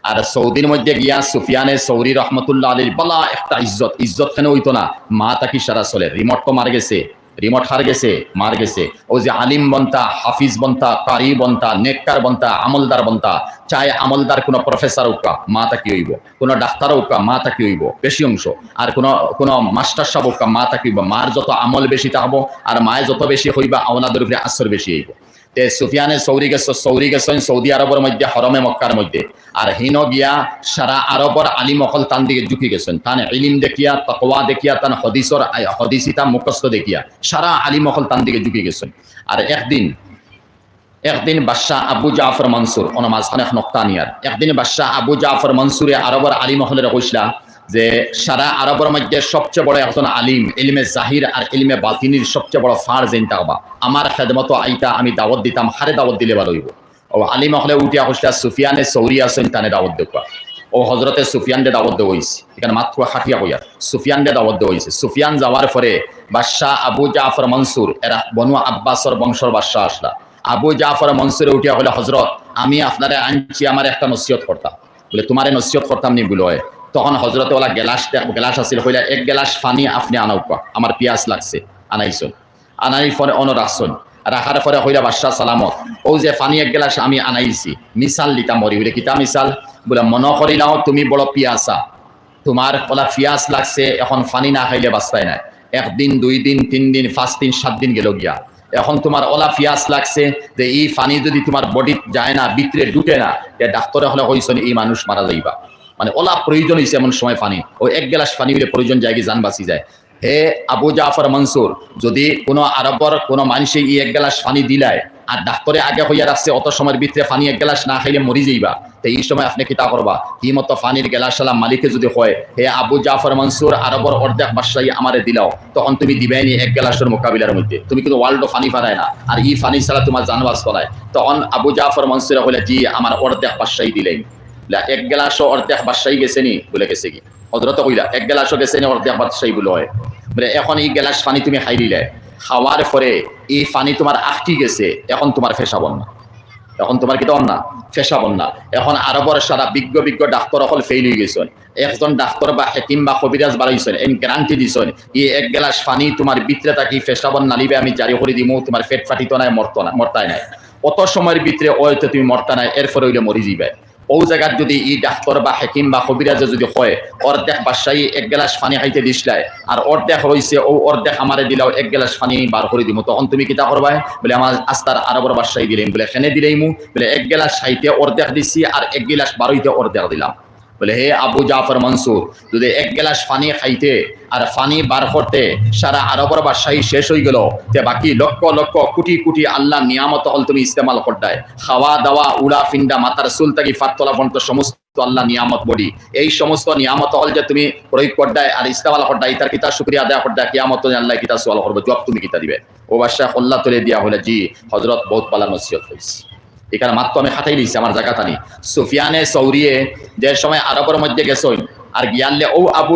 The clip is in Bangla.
আর সৌদির মধ্যে গিয়া সুফিয়ানে সৌরি রহমতুল্লাহ আলীর বলা একটা ইজ্জত কেন হইতো না, মা তাকি সারা চলে, রিমোট তো মার গেছে, রিমোট হার গেছে, মার গেছে। ও যে আলিম বনতা, হাফিজ বনতা, কারি বনতা, নেককার বনতা, আমলদার বনতা, চাই আমলদার কোনো প্রফেসর উকা মা তাকি হইব, কোনো ডাক্তার উকা মা তাকি হইব বেশি অংশ, আর কোনো মাস্টার সাহেব উকা মা তাকি হইব। মার যত আমল বেশি থাকবো আর মায়ে যত বেশি হইবা আওলাদের উপরে আসর বেশি হইব। তে সুফিয়ানে সৌরি গেছেন সৌদি আরবের মধ্যে হরমে মক্কার মধ্যে, আর হিন গিয়া সারা আরবর আলিম অকল তান দিকে ঝুঁকি গেছেন, তান ইলিম দেখিয়া, তাকওয়া দেখিয়া, তান হদিসিতা মুখস্থ দেখিয়া সারা আলিম অকল তান দিকে ঝুঁকি গেছেন। আর একদিন বাদশাহ আবু জাফর মনসুর মাঝখানে নক্তানিয়ার, একদিন বাদশাহ আবু জাফর মনসুরে আরবর আলিম অকলের কইসলা যে সারা আরবের মধ্যে সবচেয়ে বড় একজন আলিম, ইলমে জাহির আর ইলমে বাতিনির সবচেয়ে বড় ফার জেনটা হবা, আমার খেদমতো আইতা আমি দাওয়াত দিতাম, হারে দাওয়াত দিলে ভালো হইব। ও আলিম হলে উঠিয়া কইসলা সুফিয়ানে সৌরি আছেন তানে দাওয়াত দেখবা। ও হজরতে সুফিয়ান দে দাওয়াত দেওয়া হয়েছে, এখানে মাত্র হাটিয়া কইয়া সুফিয়ান দে দাওয়াত দেওয়া হয়েছে। সুফিয়ান যাওয়ার পরে বাদশাহ আবু জাফর মনসুর এরা বনু আব্বাসর বংশর বাদশাহ আসলা। আবু জাফর মনসুরে উঠিয়া হলে হজরত আমি আপনারে আনছি, আমার একটা নসিহত করতাম। বলে তোমারে নসিহত করতাম নি বলে। তখন হজরতে ওলা গেলাস আসছিল, কইলা এক গেলাস পানি আপনি আনাউকা, আমার পিয়াস লাগছে, আনাইছন। আনাই পরে রাখছন, রাখার পরে হইলা বাদশাহ সালামত, ও যে পানি এক গেলাস আমি আনাইছি, মিসাল দিতাম মরি বলে কিতা মিসাল, বলে মনে করি নাও তুমি বড় পিয়াসা, তোমার ওলা পিয়াস লাগছে, এখন পানি না খাইলে বাঁচতাই নাই, 1 দিন 2 দিন 3 দিন 5 দিন 7 দিন গেল গিয়া, এখন তোমার ওলা পিয়াস লাগছে যে এই পানি যদি তোমার বডি যায় না, ভিতরে ঢুকে না, ডাক্তারে হলে কইছেন এই মানুষ মারা যাইবা। মানে ওলা প্রয়োজন হয়েছে এমন সময় পানি, ওই 1 গ্লাস পানি হলে প্রয়োজন যায় কি জান বাঁচি যায়। হে আবু জাফর মনসুর, যদি কোনো আরবর কোনো মানুষে 1 গ্লাস পানি দিলায় আর ডাক্তারে আগে হইয়া রাখছে অত সময়ের ভিতরে পানি 1 গ্লাস না খাইলে মরি যাইবা, তো এই সময় আপনি কিতা করবা, কি মতো পানির গ্লাস সালাম মালিকে যদি হয় হে আবু জাফর মনসুর আরবর অর্ধেক বাদশাহী আমারে দিলাও, তখন তুমি দিবেনি 1 গ্লাসের মোকাবিলার মধ্যে, তুমি কিন্তু ওয়ার্ল্ড পানি পারায় না, আর এই পানি ছাড়া তোমার জানবাজ চলায়। তখন আবু জাফর মনসুর হলে জি আমার অর্ধেক বাদশাহী দিলেন। 1 গ্লাসও অর্ধেক বাদশাহী গেছে নি বলে গেছে কি হজরত কইলা 1 গ্লাসও গেছে নি অর্ধেক বাদশাহী বলে হয়। বলে এখন এই গ্লাস পানি তুমি খাই দিলে, খাওয়ার পরে এই পানি তোমার আটকি গেছে, এখন তোমার ফেসাবন না, এখন তোমার কি তখন না ফেসাবন না। এখন আরবর সারা বিজ্ঞ ডাক্তার অকল ফেইল হয়ে গেছেন, একজন ডাক্তার বা হেকিম বা কবিরাজ বাড়াইছেন, এন গ্যারান্টি দিছেন এই 1 গ্লাস পানি তোমার ভিতরে থাকি ফেসাবন নালিবে আমি জারি করে দিমু, তোমার পেট ফাটিত নাই, মরতাই নাই, অত সময়ের ভিতরে হয়তো তুমি মরতা নাই, এরপরে হইলে মরি যাবে। ও জায়গার যদি ই ডাক্তার বা হেকিম বা কবিরাজে যদি হয় অর্ধেক বাদশাহী 1 গ্লাস পানি খাইতে দিসলাই আর অর্ধেক রয়েছে ও অর্ধেক আমারে দিলাও 1 গ্লাস পানি বার করে দিব, তখন তুমি কিতা করবাই, বলে আমার আস্তার আরবর বাদশাহী দিলাম, বলে এখানে দিলাইমু, বলে 1 গ্লাস খাইতে অর্ধেক দিছি আর 1 গ্লাস বারোইতে অর্ধেক দিলাম। বলে হে আবু জাফর মনসুর, যদি 1 গ্লাস পানি খাইতে আর পানি বার করতে সারা আরবর বাদশাহী শেষ হয়ে গেল, যে বাকি লক্ষ লক্ষ কোটি কোটি আল্লাহ নিয়ামত হল তুমি ইস্তেমাল করতায়, খাওয়া দাওয়া উড়া ফিন্ডা মাথার চুল থাকি ফাতলা পর্যন্ত সমস্ত আল্লাহ নিয়ামত বডি, এই সমস্ত নিয়ামত হল যে তুমি প্রয়োগ করতায় আর ইস্তেমাল করতায়, তার কিতা শুকরিয়া আদায় করতায়, কিয়ামত আল্লাহ কিতা সওয়াল করবে, জবাব তুমি কিতা দিবে। ও বাদশাহ কল্লা তুলে দিয়া হলে জি হযরত বহুত বালা নসিহত হইছে, এখানে মাত্র আমি খাটাই দিয়েছি আমার জায়গাটা নি। সুফিয়ানে সৌরিয়ে যে সময় আরবের মধ্যে গেছেন আর গিয়ালে ও আবু